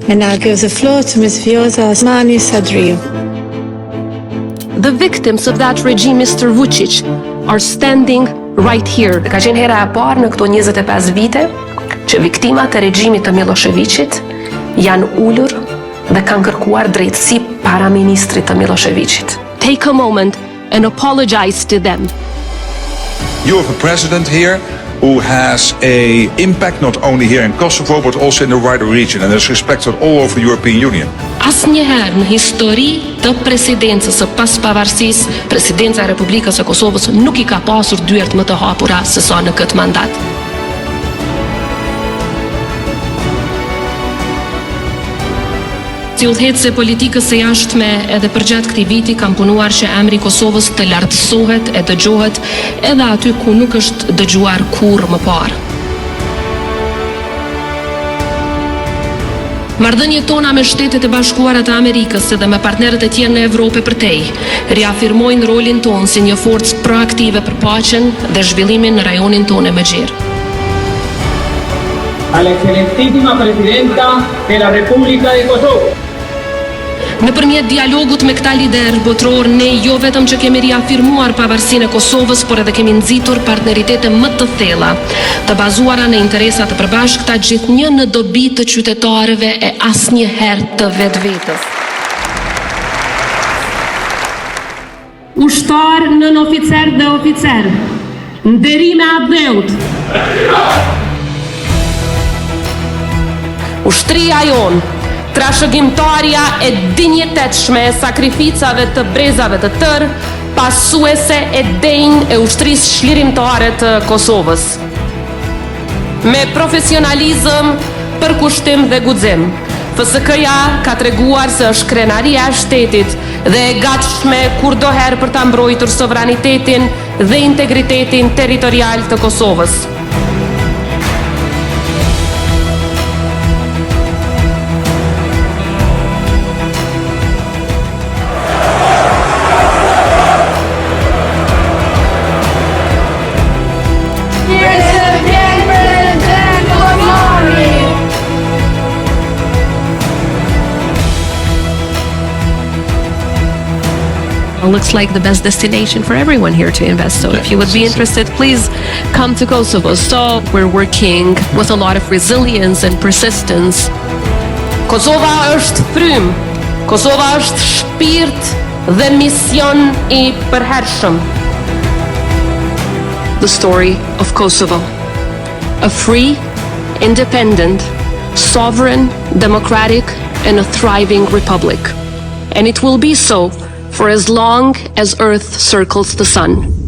And now give the floor to Ms. Vjosa Osmani Sadriou. The victims of that regime, Mr. Vučić, are standing right here. Ka qenë hera e parë në këto 25 vite që viktimat e regjimit të Miloševićit janë ulur dhe kanë kërkuar drejtësi para ministrit të Miloševićit. Take a moment and apologize to them. You have a president here who has an impact not only here in Kosovo but also in the wider region and is respected all over the European Union. Asnjëherë në histori të presidencës së paspavarësisë, presidenca e Republikës së Kosovës nuk i ka pasur dyert më të hapura se sa në këtë mandat. Si udhëheqëse politikës së jashtme edhe përgjatë këtij viti kam punuar që emri i Kosovës të lartësohet e dëgjohet edhe aty ku nuk është dëgjuar kurrë më parë. Marrëdhëniet tona me Shtetet e Bashkuara të Amerikës dhe me partnerët e tjerë në Evropë përtej riafirmojnë rolin tonë si një forcë proaktive për paqen dhe zhvillimin në rajonin tonë më gjerë. A la excelentísima presidenta de la República de Kosovo. Nëpërmjet dialogut me këta lider botror, ne jo vetëm që kemi riafirmuar pavarësinë e Kosovës, por edhe kemi nxitur partneritete më të thella, të bazuara në interesa të përbashkëta, gjithnjë në dobi të qytetarëve e asnjëherë të vetvetes. Ushtar, nën oficer dhe oficer, nderime adheut. Ushtria jonë, trashëgimtarja e dinjetetshme e sakrificave të brezave të tërë, pasuese e denjë e ushtrisë çlirimtare të Kosovës. Me profesionalizëm, përkushtim dhe guxim, FSK-ja ka treguar se është krenaria e shtetit dhe e gatshme kurdoherë për ta mbrojtur sovranitetin dhe integritetin territorial të Kosovës. Looks like the best destination for everyone here to invest. So if you would be interested, please come to Kosovo. So we're working with a lot of resilience and persistence. Kosova është frymë, Kosova është shpirt dhe mision I përhershëm. The story of Kosovo, a free, independent, sovereign, democratic, and a thriving republic. And it will be so for as long as Earth circles the sun.